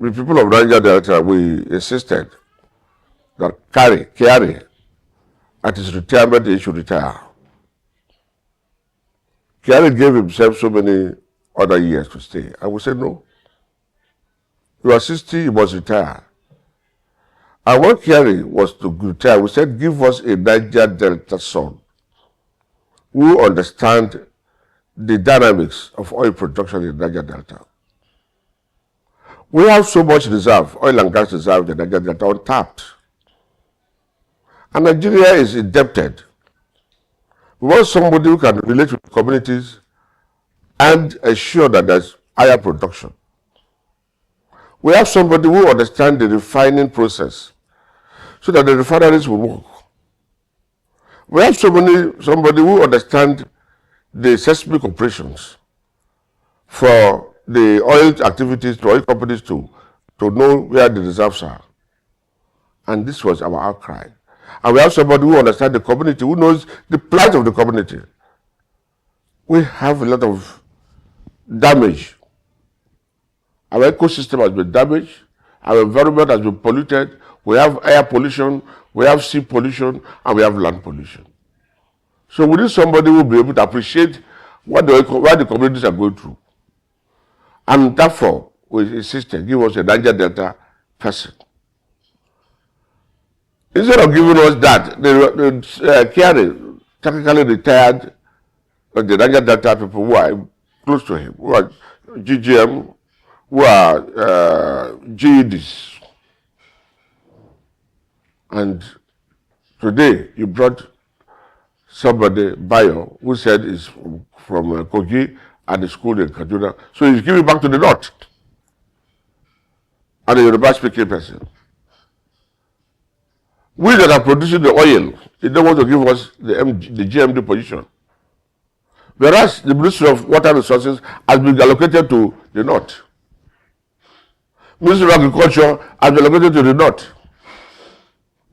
the people of Niger Delta, we insisted that Kyari, at his retirement, he should retire. Kyari gave himself so many other years to stay. I would say, no. You are 60, you must retire. And when Kyari was to retire, we said, give us a Niger Delta son who understand the dynamics of oil production in Niger Delta. We have so much reserve, oil and gas reserve in Niger Delta, untapped. And Nigeria is indebted. We want somebody who can relate with communities and ensure that there's higher production. We have somebody who understands the refining process so that the refineries will work. We have somebody who understands the seismic operations for the oil activities, the oil companies to know where the reserves are. And this was our outcry. And we have somebody who understands the community, who knows the plight of the community. We have a lot of damage. Our ecosystem has been damaged. Our environment has been polluted. We have air pollution, we have sea pollution, and we have land pollution. So we need somebody who will be able to appreciate what the communities are going through. And therefore, we insisted, give us a Niger Delta person. Instead of giving us that, Kyari technically retired the Niger Delta people who are close to him, who are GGM, who are GEDs. And today, you brought somebody, Bayo, who said is from Kogi and is schooled in Kaduna. So he's giving back to the north. And a Yoruba-speaking person. We that are producing the oil, they don't want to give us the GMD position. Whereas the Ministry of Water Resources has been allocated to the north. Ministry of Agriculture has been allocated to the north.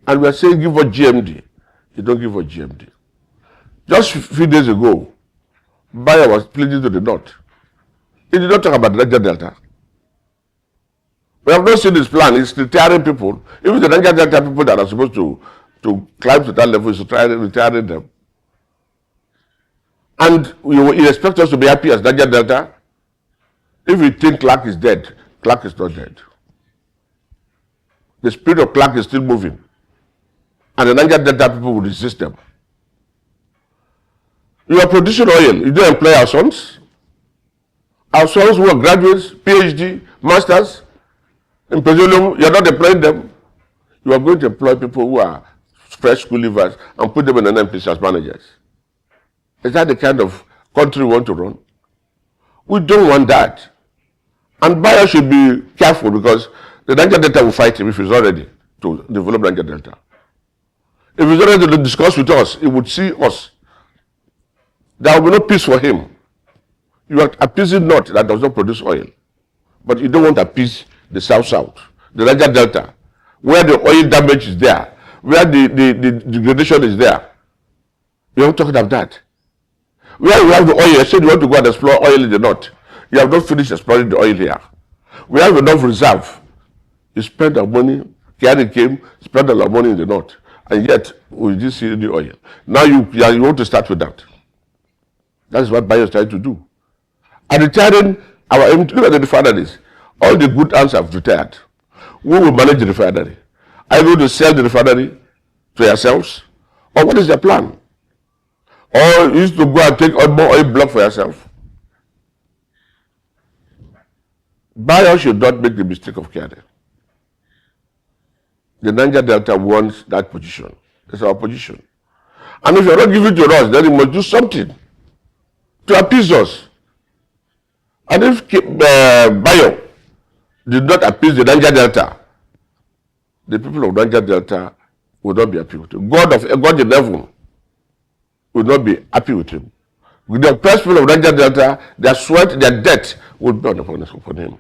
And we are saying give us GMD. They don't give us GMD. Just a few days ago, Bayo was pleading to the north. He did not talk about the Niger Delta. We have not seen his plan. He's retiring people. Even the Niger Delta people that are supposed to climb to that level, he's retiring them. And you expect us to be happy as Niger Delta? If you think Clark is dead, Clark is not dead. The spirit of Clark is still moving. And the Niger Delta people will resist them. You are producing oil. You don't employ our sons. Our sons who are graduates, PhD, masters in petroleum, you are not employing them. You are going to employ people who are fresh school leavers and put them in NNPCL as managers. Is that the kind of country we want to run? We don't want that. And Bayo should be careful because the Niger Delta will fight him if he's not ready to develop Niger Delta. If he's not ready to discuss with us, he would see us. There will be no peace for him. You are appeasing North that does not produce oil. But you don't want to appease the South, the Niger Delta, where the oil damage is there, where the degradation is there. You haven't talked about that. Where we have the oil, you said you want to go and explore oil in the North. You have not finished exploring the oil here. We have enough reserve. You spend our money, Kyari came, spend all our money in the North, and yet we didn't see any oil. Now you want to start with that. That's what Bayo is trying to do. And retiring our aim, look at the refineries. All the good hands have retired. Who will manage the refinery? Are you going to sell the refinery to yourselves? Or what is your plan? Or you used to go and take more oil block for yourself? Bayo should not make the mistake of Kyari. The Niger Delta wants that position. It's our position. And if you're not giving it to us, then you must do something to appease us. And if Bayo did not appease the Niger Delta, the people of Niger Delta would not be happy with him. God in heaven would not be happy with him. With the oppressed people of Niger Delta, their sweat, their debt would be upon him.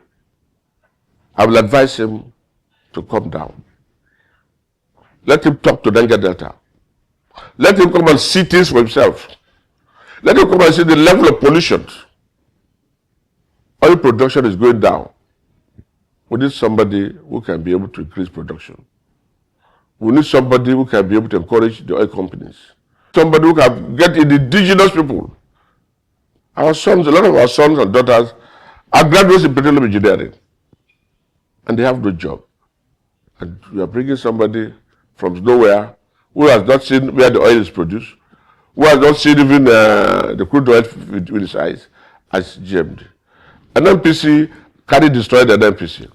I will advise him to come down. Let him talk to Niger Delta. Let him come and see things for himself. Let him come and see the level of pollution. Oil production is going down. We need somebody who can be able to increase production. We need somebody who can be able to encourage the oil companies. Somebody who can get in the indigenous people. Our sons, a lot of our sons and daughters are graduates in petroleum engineering. And they have no job. And we are bringing somebody from nowhere who has not seen where the oil is produced, who has not seen even the crude oil with his eyes, as GMD. NNPC carry destroyed the NNPC.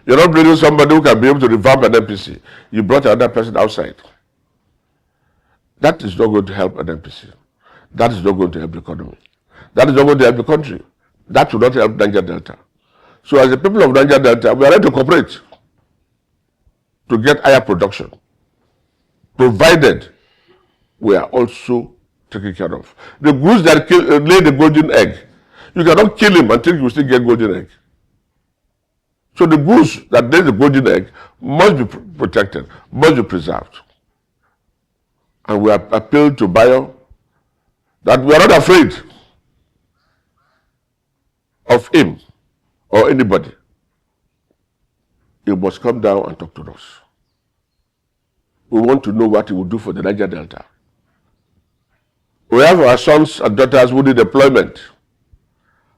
You're not bringing somebody who can be able to revamp an NNPC. You brought another person outside. That is not going to help an NNPC. That is not going to help the economy. That is not going to help the country. That will not help Niger Delta. So as the people of Niger Delta, we are ready to cooperate to get higher production, provided we are also taken care of. The goose that lay the golden egg, you cannot kill him until you still get golden egg. So the goose that lays the golden egg must be protected, must be preserved. And we appeal to Bayo that we are not afraid of him or anybody. He must come down and talk to us. We want to know what he will do for the Niger Delta. We have our sons and daughters who need employment.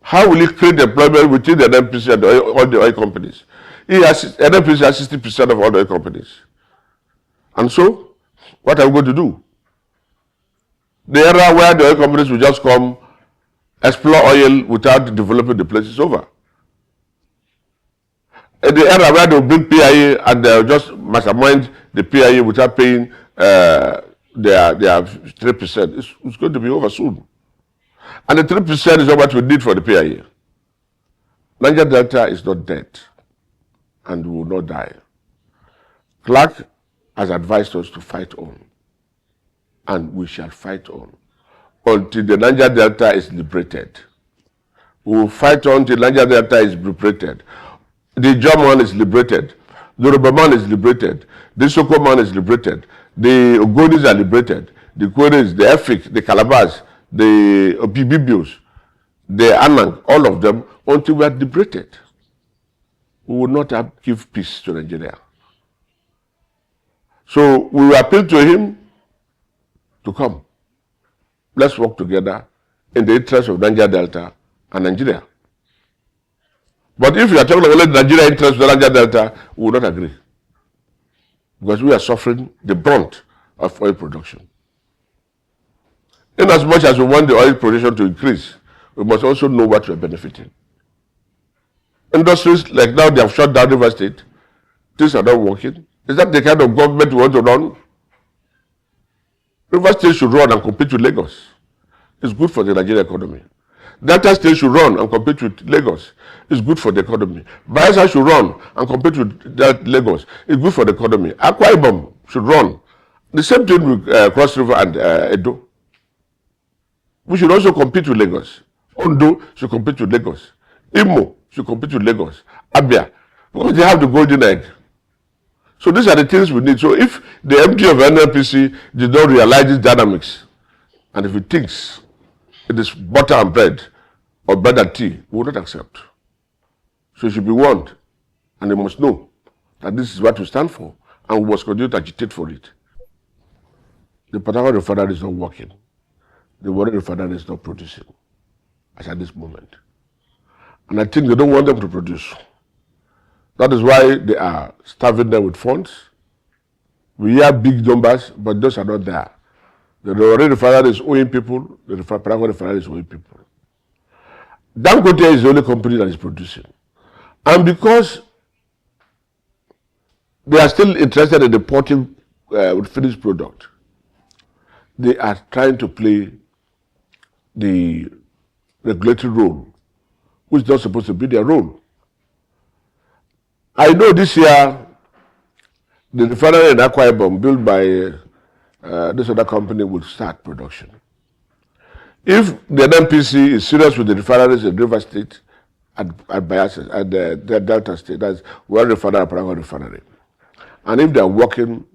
How will he create employment within the NNPC and all the oil companies? NNPC has 60% of all the oil companies. And so, what are we going to do? The era where the oil companies will just come, explore oil without developing the place is over. In the era where they will bring PIA and they'll just mastermind the PIA without paying their 3%, it's going to be over soon. And the 3% is not what we need for the PIA. Niger Delta is not dead and will not die. Clark has advised us to fight on, and we shall fight on until the Niger Delta is liberated. We will fight on until Niger Delta is liberated. The German is liberated. The Yoruba is liberated. The Soko man is liberated. The Ogonis are liberated. The Kweres, the Efik, the Calabas, the Obibibios, the Anang, all of them, until we are liberated. We will not give peace to Nigeria. So we will appeal to him to come. Let's work together in the interest of Niger Delta and Nigeria. But if you are talking about Nigeria interest of Niger Delta, we will not agree. Because we are suffering the brunt of oil production. In as much as we want the oil production to increase, we must also know what we are benefiting. Industries like now, they have shut down River State. Things are not working. Is that the kind of government we want to run? River State should run and compete with Lagos. It's good for the Nigerian economy. Delta State should run and compete with Lagos. It's good for the economy. Bayelsa should run and compete with Lagos. It's good for the economy. Akwa Ibom should run. The same thing with Cross River and Edo. We should also compete with Lagos. Ondo should compete with Lagos. Imo should compete with Lagos. Abia, because they have the golden egg. So these are the things we need. So if the MD of NNPC did not realize these dynamics, and if he thinks it is butter and bread, or bread and tea, we will not accept. So he should be warned, and they must know that this is what we stand for, and we must continue to agitate for it. The Port Harcourt Refinery is not working. The Warri Refinery is not producing, as at this moment. And I think they don't want them to produce. That is why they are starving them with funds. We hear big numbers, but those are not there. The Warri Refinery is owing people, the Port Harcourt Refinery is owing people. Dangote is the only company that is producing. And because they are still interested in importing with finished product, they are trying to play the regulatory role, which is not supposed to be their role. I know this year, the refinery in Akwa Ibom built by this other company will start production. If the NNPC is serious with the refineries in River State and Bayelsa and the Delta State, that's one refinery, Pro-Wike refinery, and if they are working,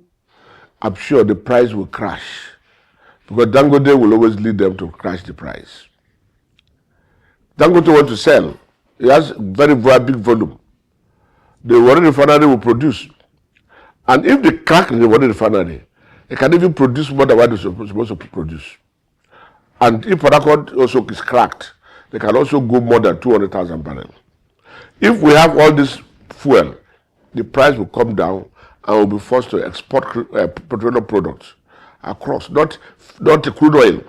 I'm sure the price will crash, because Dangote will always lead them to crash the price. Dangote wants to sell. He has very big volume. the Warri Refinery will produce. And if they crack the Warri Refinery, they can even produce more than what they're supposed to produce. And if Harcourt also is cracked, they can also go more than 200,000 barrels. If we have all this fuel, the price will come down and we'll be forced to export petroleum products across, not crude oil.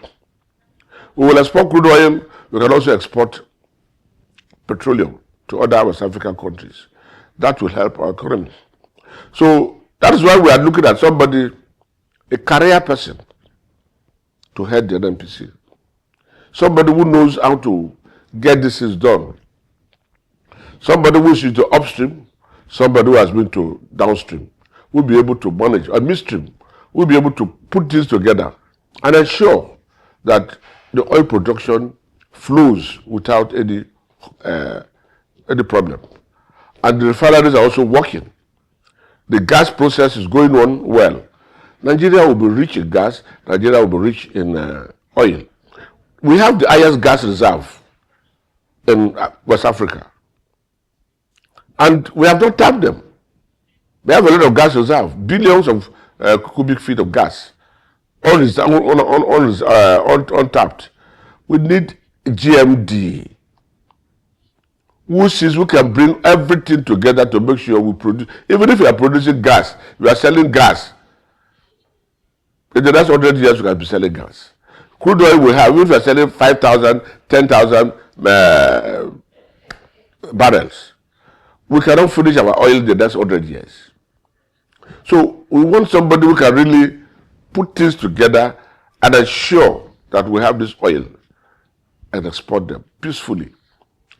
We will export crude oil, we can also export petroleum to other West African countries. That will help our economy. So that is why we are looking at somebody, a career person, to head the NNPC. Somebody who knows how to get this is done. Somebody who is to upstream, somebody who has been to downstream, will be able to manage, or midstream, will be able to put things together and ensure that the oil production flows without any problem. And the refineries are also working. The gas process is going on well. Nigeria will be rich in gas, Nigeria will be rich in oil. We have the highest gas reserve in West Africa. And we have not tapped them. We have a lot of gas reserve, billions of cubic feet of gas, untapped. We need GMD, who can bring everything together to make sure we produce. Even if we are producing gas, we are selling gas. In the next 100 years, we can be selling gas. Crude oil we have, if we are selling 5,000, 10,000 barrels, we cannot finish our oil in the next 100 years. So we want somebody who can really put things together and ensure that we have this oil and export them peacefully.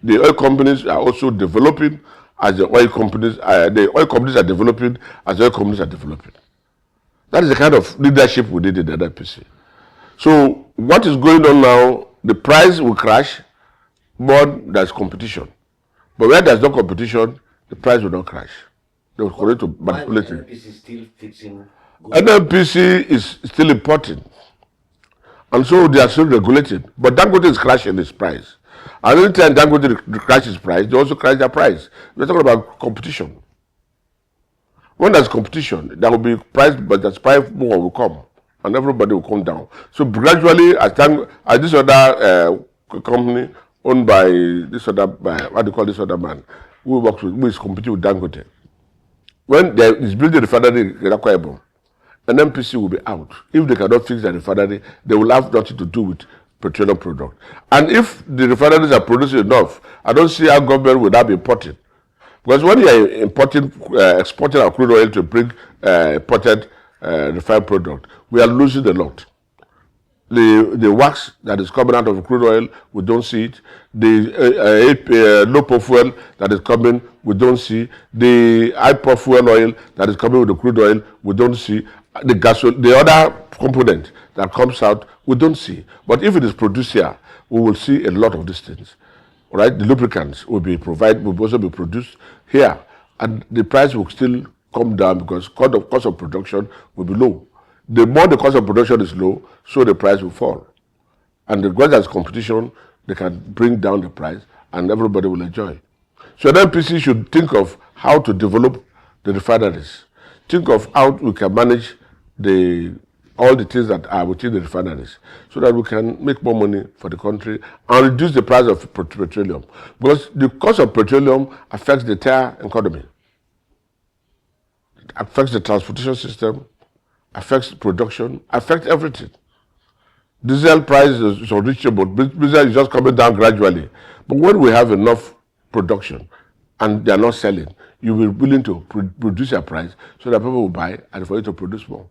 The oil companies are also developing as the oil companies are developing as the oil companies are developing. That is the kind of leadership we need in the NNPC. So what is going on now, the price will crash, but there's competition. But where there's no competition, the price will not crash. They will continue to manipulate it. NNPC still fixing NNPC is still importing. And so they are still regulating. But Dangote is crashing its price. And any time Dangote crashes price, they also crash their price. We're talking about competition. When there's competition, there will be price, but the price more will come. And everybody will come down. So gradually, as this other company owned by this other, what do you call this other man, who works with, who is competing with Dangote, when there is building a refinery in Akwa-Ibom, NNPC will be out. If they cannot fix the refinery, they will have nothing to do with petroleum product. And if the refineries are producing enough, I don't see how government will not be importing. Because when you are exporting our crude oil to bring imported refined product, we are losing a lot. The wax that is coming out of crude oil, we don't see it. The low fuel that is coming, we don't see. The high fuel oil that is coming with the crude oil, we don't see. The other component that comes out, we don't see. But if it is produced here, we will see a lot of these things. All right, the lubricants will also be produced here, and the price will still come down because cost of production will be low. The more the cost of production is low, so the price will fall. And because there's competition, they can bring down the price and everybody will enjoy. So the NPC should think of how to develop the refineries. Think of how we can manage all the things that are within the refineries so that we can make more money for the country and reduce the price of petroleum. Because the cost of petroleum affects the entire economy. It affects the transportation system, affects production, affects everything. Diesel price is unreachable. Diesel is just coming down gradually. But when we have enough production and they are not selling, you will be willing to reduce your price so that people will buy and for you to produce more.